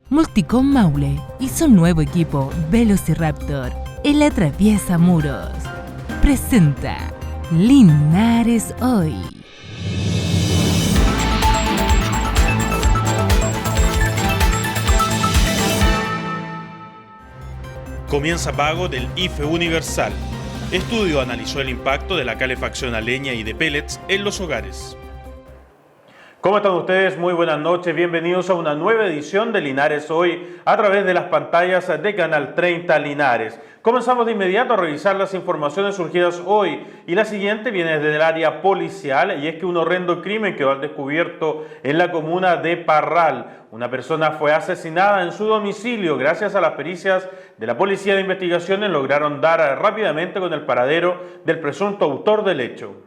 Multicom Maule y su nuevo equipo Velociraptor en la Traviesa Muros presenta Linares Hoy. Comienza pago del IFE Universal. Estudio analizó el impacto de la calefacción a leña y de pellets en los hogares. ¿Cómo están ustedes? Muy buenas noches. Bienvenidos a una nueva edición de Linares Hoy a través de las pantallas de Canal 30 Linares. Comenzamos de inmediato a revisar las informaciones surgidas hoy y la siguiente viene desde el área policial y es que un horrendo crimen quedó al descubierto en la comuna de Parral. Una persona fue asesinada en su domicilio. Gracias a las pericias de la Policía de Investigaciones lograron dar rápidamente con el paradero del presunto autor del hecho.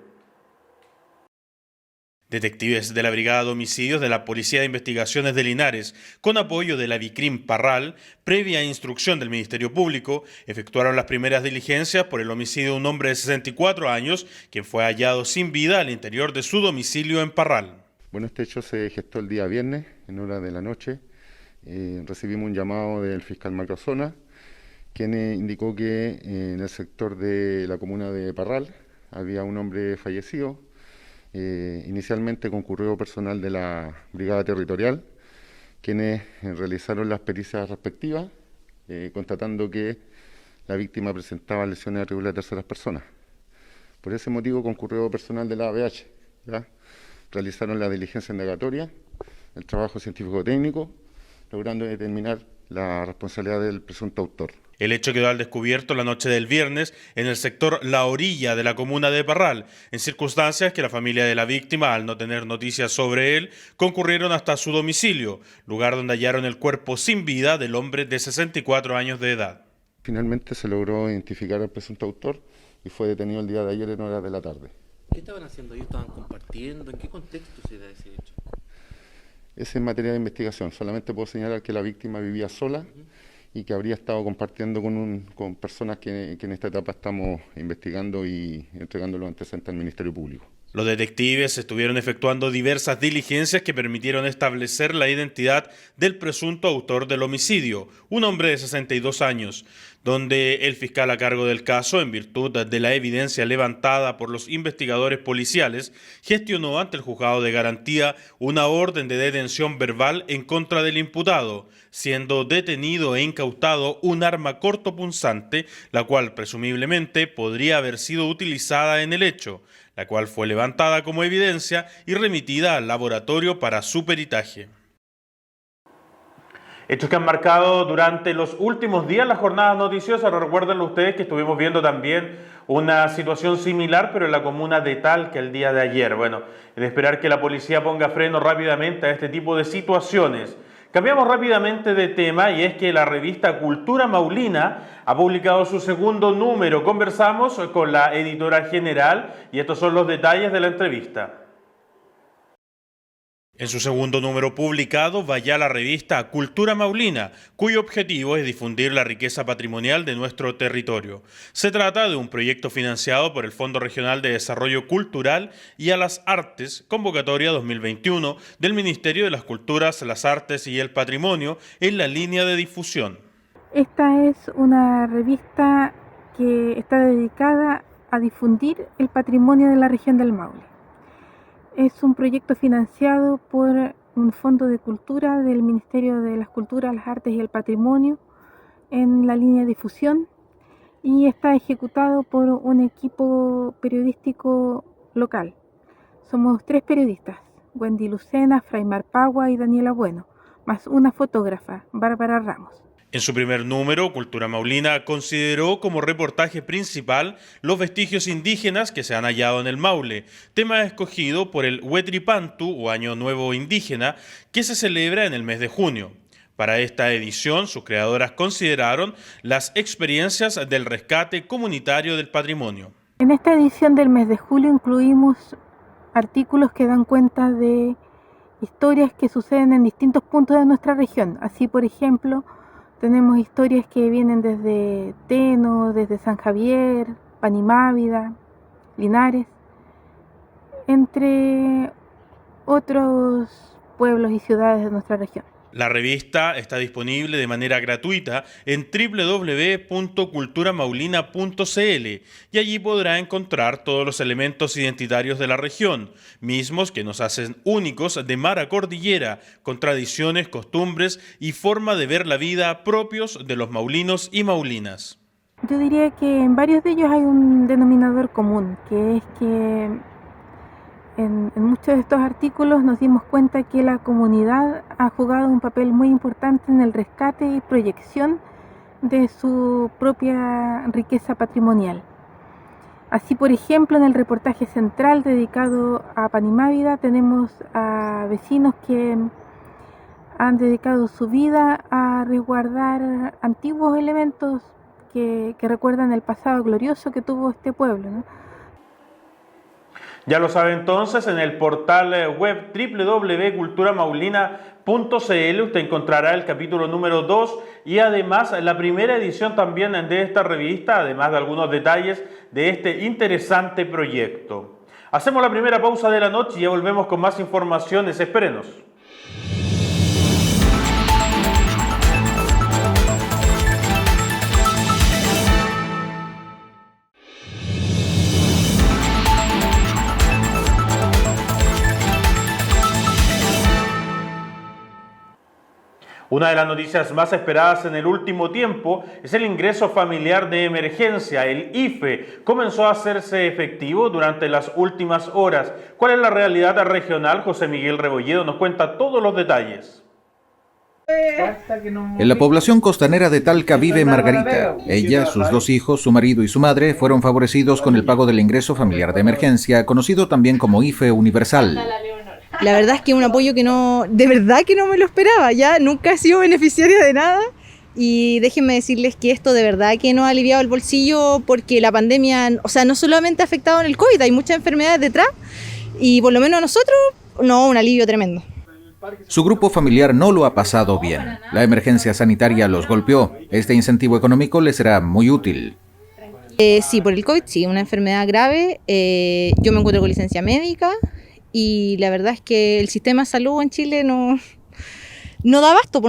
Detectives de la Brigada de Homicidios de la Policía de Investigaciones de Linares, con apoyo de la Vicrim Parral, previa instrucción del Ministerio Público, efectuaron las primeras diligencias por el homicidio de un hombre de 64 años, quien fue hallado sin vida al interior de su domicilio en Parral. Bueno, este hecho se gestó el día viernes, en horas de la noche. Recibimos un llamado del fiscal Macrozona, quien indicó que en el sector de la comuna de Parral había un hombre fallecido. Inicialmente concurrió personal de la Brigada Territorial, quienes realizaron las pericias respectivas, constatando que la víctima presentaba lesiones atribuibles a terceras personas. Por ese motivo concurrió personal de la ABH, ¿ya? Realizaron la diligencia indagatoria, el trabajo científico-técnico, logrando determinar la responsabilidad del presunto autor. El hecho quedó al descubierto la noche del viernes en el sector La Orilla de la comuna de Parral, en circunstancias que la familia de la víctima, al no tener noticias sobre él, concurrieron hasta su domicilio, lugar donde hallaron el cuerpo sin vida del hombre de 64 años de edad. Finalmente se logró identificar al presunto autor y fue detenido el día de ayer en horas de la tarde. ¿Qué estaban haciendo ellos? ¿Estaban compartiendo? ¿En qué contexto se da ese hecho? Es en materia de investigación. Solamente puedo señalar que la víctima vivía sola y que habría estado compartiendo con personas que en esta etapa estamos investigando y entregando los antecedentes al Ministerio Público. Los detectives estuvieron efectuando diversas diligencias que permitieron establecer la identidad del presunto autor del homicidio, un hombre de 62 años, donde el fiscal a cargo del caso, en virtud de la evidencia levantada por los investigadores policiales, gestionó ante el juzgado de garantía una orden de detención verbal en contra del imputado, siendo detenido e incautado un arma cortopunzante, la cual presumiblemente podría haber sido utilizada en el hecho, la cual fue levantada como evidencia y remitida al laboratorio para su peritaje. Hechos que han marcado durante los últimos días las jornadas noticiosas. Recuerden ustedes que estuvimos viendo también una situación similar, pero en la comuna de Talca el día de ayer. Bueno, de esperar que la policía ponga freno rápidamente a este tipo de situaciones. Cambiamos rápidamente de tema y es que la revista Cultura Maulina ha publicado su segundo número. Conversamos con la editora general y estos son los detalles de la entrevista. En su segundo número publicado va ya la revista Cultura Maulina, cuyo objetivo es difundir la riqueza patrimonial de nuestro territorio. Se trata de un proyecto financiado por el Fondo Regional de Desarrollo Cultural y a las Artes, convocatoria 2021 del Ministerio de las Culturas, las Artes y el Patrimonio en la línea de difusión. Esta es una revista que está dedicada a difundir el patrimonio de la región del Maule. Es un proyecto financiado por un fondo de cultura del Ministerio de las Culturas, las Artes y el Patrimonio en la línea de difusión y está ejecutado por un equipo periodístico local. Somos 3 periodistas, Wendy Lucena, Fraimar Pagua y Daniela Bueno, más una fotógrafa, Bárbara Ramos. En su primer número, Cultura Maulina consideró como reportaje principal los vestigios indígenas que se han hallado en el Maule, tema escogido por el Huetripantu o Año Nuevo Indígena, que se celebra en el mes de junio. Para esta edición, sus creadoras consideraron las experiencias del rescate comunitario del patrimonio. En esta edición del mes de julio incluimos artículos que dan cuenta de historias que suceden en distintos puntos de nuestra región. Así, por ejemplo, tenemos historias que vienen desde Teno, desde San Javier, Panimávida, Linares, entre otros pueblos y ciudades de nuestra región. La revista está disponible de manera gratuita en www.culturamaulina.cl y allí podrá encontrar todos los elementos identitarios de la región, mismos que nos hacen únicos de mar a cordillera, con tradiciones, costumbres y forma de ver la vida propios de los maulinos y maulinas. Yo diría que en varios de ellos hay un denominador común, que es que en muchos de estos artículos nos dimos cuenta que la comunidad ha jugado un papel muy importante en el rescate y proyección de su propia riqueza patrimonial. Así, por ejemplo, en el reportaje central dedicado a Panimávida tenemos a vecinos que han dedicado su vida a resguardar antiguos elementos que recuerdan el pasado glorioso que tuvo este pueblo, ¿no? Ya lo sabe entonces, en el portal web www.culturamaulina.cl usted encontrará el capítulo número 2 y además la primera edición también de esta revista, además de algunos detalles de este interesante proyecto. Hacemos la primera pausa de la noche y ya volvemos con más informaciones. Espérenos. Una de las noticias más esperadas en el último tiempo es el ingreso familiar de emergencia. El IFE comenzó a hacerse efectivo durante las últimas horas. ¿Cuál es la realidad regional? José Miguel Rebolledo nos cuenta todos los detalles. En la población costanera de Talca vive Margarita. Ella, sus 2 hijos, su marido y su madre fueron favorecidos con el pago del ingreso familiar de emergencia, conocido también como IFE universal. La verdad es que un apoyo que de verdad que no me lo esperaba, ya nunca he sido beneficiaria de nada y déjenme decirles que esto de verdad que nos ha aliviado el bolsillo porque la pandemia, o sea, no solamente ha afectado en el COVID, hay muchas enfermedades detrás y por lo menos a nosotros, no, un alivio tremendo. Su grupo familiar no lo ha pasado bien. La emergencia sanitaria los golpeó. Este incentivo económico les será muy útil. Sí, por el COVID, sí, una enfermedad grave. Yo me encuentro con licencia médica. Y la verdad es que el sistema de salud en Chile no da abasto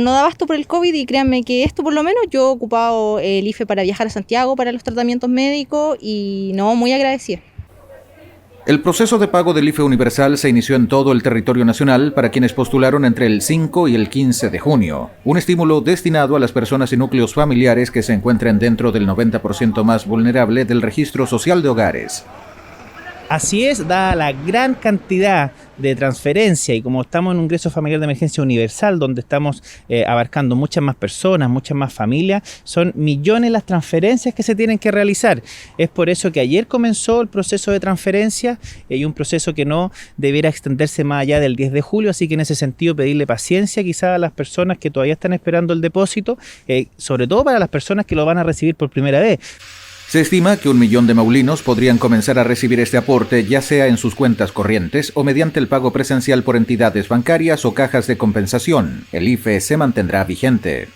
por el COVID y créanme que esto por lo menos yo he ocupado el IFE para viajar a Santiago para los tratamientos médicos y no, muy agradecida. El proceso de pago del IFE universal se inició en todo el territorio nacional para quienes postularon entre el 5 y el 15 de junio. Un estímulo destinado a las personas y núcleos familiares que se encuentren dentro del 90% más vulnerable del registro social de hogares. Así es, dada la gran cantidad de transferencia y como estamos en un ingreso familiar de emergencia universal donde estamos abarcando muchas más personas, muchas más familias, son millones las transferencias que se tienen que realizar. Es por eso que ayer comenzó el proceso de transferencia y un proceso que no debiera extenderse más allá del 10 de julio, así que en ese sentido pedirle paciencia quizás a las personas que todavía están esperando el depósito, sobre todo para las personas que lo van a recibir por primera vez. Se estima que 1 millón de maulinos podrían comenzar a recibir este aporte ya sea en sus cuentas corrientes o mediante el pago presencial por entidades bancarias o cajas de compensación. El IFE se mantendrá vigente.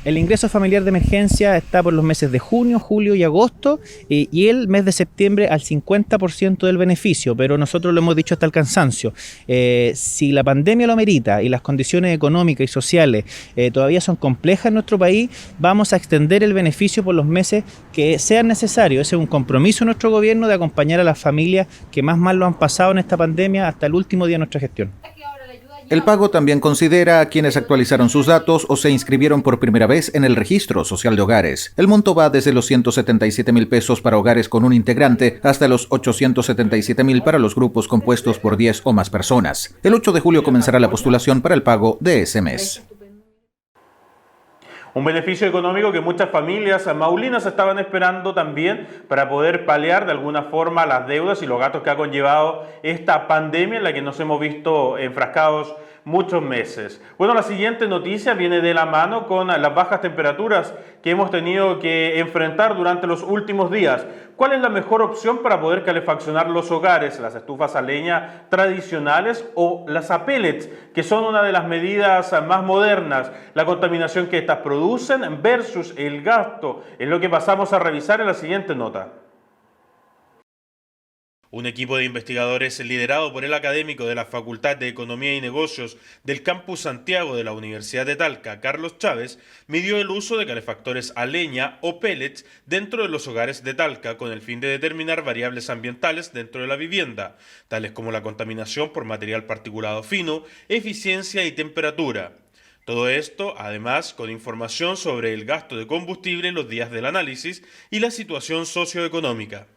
El ingreso familiar de emergencia está por los meses de junio, julio y agosto y el mes de septiembre al 50% del beneficio, pero nosotros lo hemos dicho hasta el cansancio. Si la pandemia lo amerita y las condiciones económicas y sociales todavía son complejas en nuestro país, vamos a extender el beneficio por los meses que sean necesarios. Ese es un compromiso de nuestro gobierno de acompañar a las familias que más mal lo han pasado en esta pandemia hasta el último día de nuestra gestión. El pago también considera a quienes actualizaron sus datos o se inscribieron por primera vez en el registro social de hogares. El monto va desde los 177.000 pesos para hogares con un integrante hasta los 877.000 para los grupos compuestos por 10 o más personas. El 8 de julio comenzará la postulación para el pago de ese mes. Un beneficio económico que muchas familias maulinas estaban esperando también para poder paliar de alguna forma las deudas y los gastos que ha conllevado esta pandemia en la que nos hemos visto enfrascados muchos meses. Bueno, la siguiente noticia viene de la mano con las bajas temperaturas que hemos tenido que enfrentar durante los últimos días. ¿Cuál es la mejor opción para poder calefaccionar los hogares? ¿Las estufas a leña tradicionales o las a pellets, que son una de las medidas más modernas? La contaminación que estas producen versus el gasto es lo que pasamos a revisar en la siguiente nota. Un equipo de investigadores liderado por el académico de la Facultad de Economía y Negocios del Campus Santiago de la Universidad de Talca, Carlos Chávez, midió el uso de calefactores a leña o pellets dentro de los hogares de Talca con el fin de determinar variables ambientales dentro de la vivienda, tales como la contaminación por material particulado fino, eficiencia y temperatura. Todo esto, además, con información sobre el gasto de combustible en los días del análisis y la situación socioeconómica.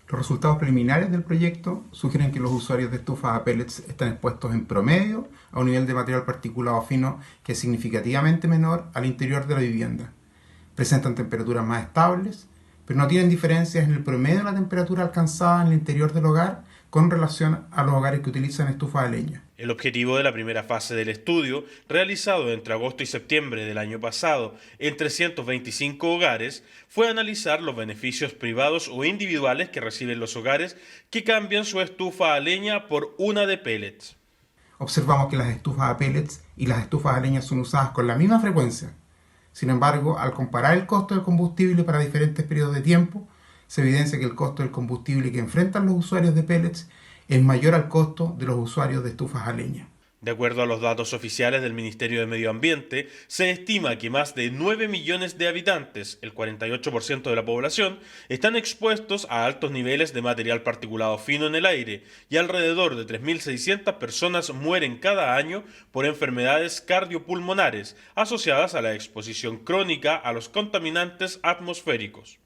Los resultados preliminares del proyecto sugieren que los usuarios de estufas a pellets están expuestos en promedio a un nivel de material particulado fino que es significativamente menor al interior de la vivienda. Presentan temperaturas más estables, pero no tienen diferencias en el promedio de la temperatura alcanzada en el interior del hogar con relación a los hogares que utilizan estufas a leña. El objetivo de la primera fase del estudio, realizado entre agosto y septiembre del año pasado en 325 hogares, fue analizar los beneficios privados o individuales que reciben los hogares que cambian su estufa a leña por una de pellets. Observamos que las estufas a pellets y las estufas a leña son usadas con la misma frecuencia. Sin embargo, al comparar el costo del combustible para diferentes periodos de tiempo, se evidencia que el costo del combustible que enfrentan los usuarios de pellets es mayor al costo de los usuarios de estufas a leña. De acuerdo a los datos oficiales del Ministerio de Medio Ambiente, se estima que más de 9 millones de habitantes, el 48% de la población, están expuestos a altos niveles de material particulado fino en el aire y alrededor de 3.600 personas mueren cada año por enfermedades cardiopulmonares asociadas a la exposición crónica a los contaminantes atmosféricos.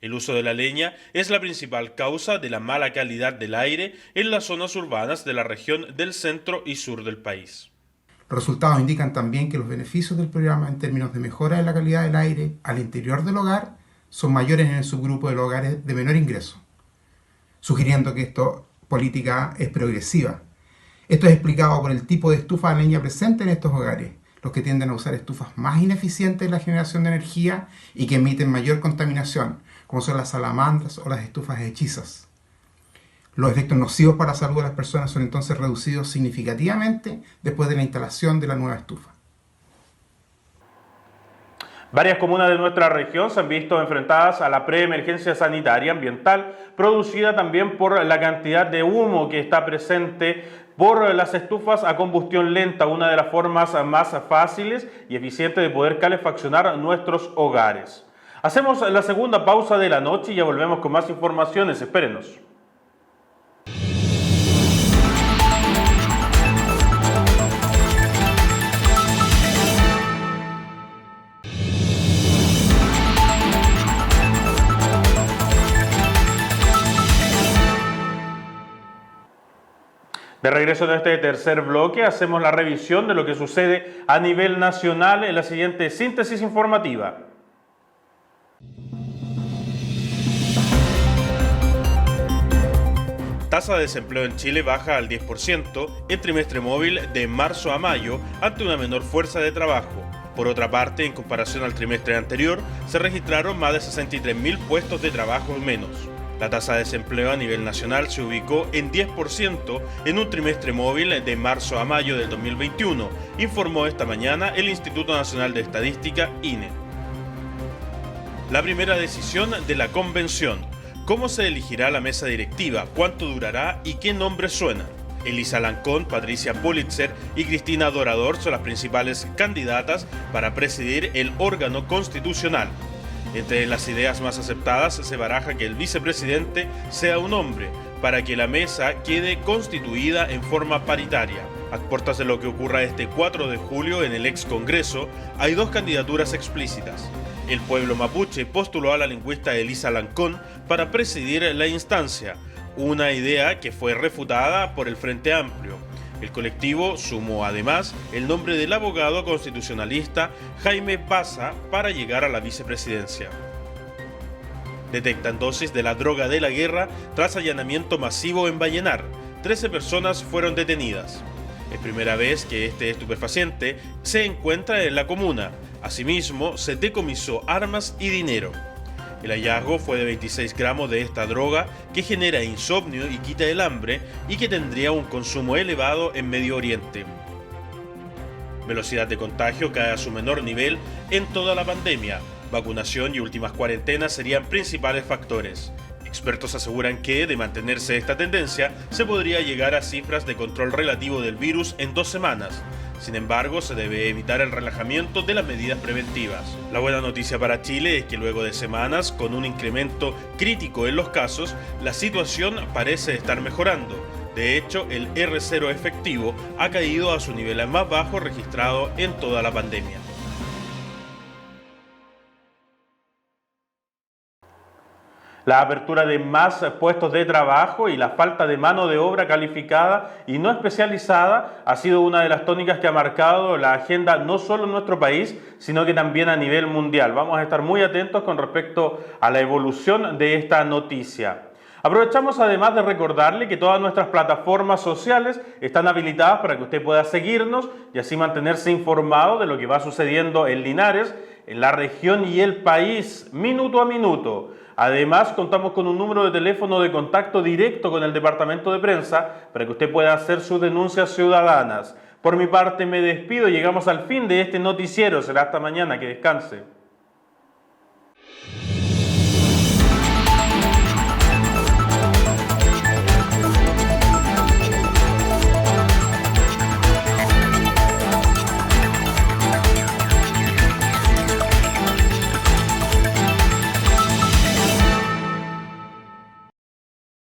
El uso de la leña es la principal causa de la mala calidad del aire en las zonas urbanas de la región del centro y sur del país. Los resultados indican también que los beneficios del programa en términos de mejora de la calidad del aire al interior del hogar son mayores en el subgrupo de los hogares de menor ingreso, sugiriendo que esta política es progresiva. Esto es explicado por el tipo de estufa a leña presente en estos hogares, los que tienden a usar estufas más ineficientes en la generación de energía y que emiten mayor contaminación, como son las salamandras o las estufas hechizas. Los efectos nocivos para la salud de las personas son entonces reducidos significativamente después de la instalación de la nueva estufa. Varias comunas de nuestra región se han visto enfrentadas a la preemergencia sanitaria ambiental, producida también por la cantidad de humo que está presente por las estufas a combustión lenta, una de las formas más fáciles y eficientes de poder calefaccionar nuestros hogares. Hacemos la segunda pausa de la noche y ya volvemos con más informaciones. Espérenos. De regreso en este tercer bloque, hacemos la revisión de lo que sucede a nivel nacional en la siguiente síntesis informativa. Tasa de desempleo en Chile baja al 10% en trimestre móvil de marzo a mayo ante una menor fuerza de trabajo. Por otra parte, en comparación al trimestre anterior, se registraron más de 63.000 puestos de trabajo menos. La tasa de desempleo a nivel nacional se ubicó en 10% en un trimestre móvil de marzo a mayo del 2021, informó esta mañana el Instituto Nacional de Estadística, INE. La primera decisión de la convención. ¿Cómo se elegirá la mesa directiva? ¿Cuánto durará? ¿Y qué nombres suenan? Elisa Alarcón, Patricia Pulitzer y Cristina Dorador son las principales candidatas para presidir el órgano constitucional. Entre las ideas más aceptadas se baraja que el vicepresidente sea un hombre, para que la mesa quede constituida en forma paritaria. A puertas de lo que ocurra este 4 de julio en el ex Congreso, hay dos candidaturas explícitas. El pueblo mapuche postuló a la lingüista Elisa Alarcón para presidir la instancia, una idea que fue refutada por el Frente Amplio. El colectivo sumó además el nombre del abogado constitucionalista Jaime Baza para llegar a la vicepresidencia. Detectan dosis de la droga de la guerra tras allanamiento masivo en Vallenar. 13 personas fueron detenidas. Es primera vez que este estupefaciente se encuentra en la comuna. Asimismo, se decomisó armas y dinero. El hallazgo fue de 26 gramos de esta droga que genera insomnio y quita el hambre y que tendría un consumo elevado en Medio Oriente. Velocidad de contagio cae a su menor nivel en toda la pandemia. Vacunación y últimas cuarentenas serían principales factores. Expertos aseguran que, de mantenerse esta tendencia, se podría llegar a cifras de control relativo del virus en 2 semanas. Sin embargo, se debe evitar el relajamiento de las medidas preventivas. La buena noticia para Chile es que luego de semanas con un incremento crítico en los casos, la situación parece estar mejorando. De hecho, el R0 efectivo ha caído a su nivel más bajo registrado en toda la pandemia. La apertura de más puestos de trabajo y la falta de mano de obra calificada y no especializada ha sido una de las tónicas que ha marcado la agenda no solo en nuestro país, sino que también a nivel mundial. Vamos a estar muy atentos con respecto a la evolución de esta noticia. Aprovechamos además de recordarle que todas nuestras plataformas sociales están habilitadas para que usted pueda seguirnos y así mantenerse informado de lo que va sucediendo en Linares, en la región y el país, minuto a minuto. Además, contamos con un número de teléfono de contacto directo con el departamento de prensa para que usted pueda hacer sus denuncias ciudadanas. Por mi parte me despido, llegamos al fin de este noticiero, será hasta mañana, que descanse.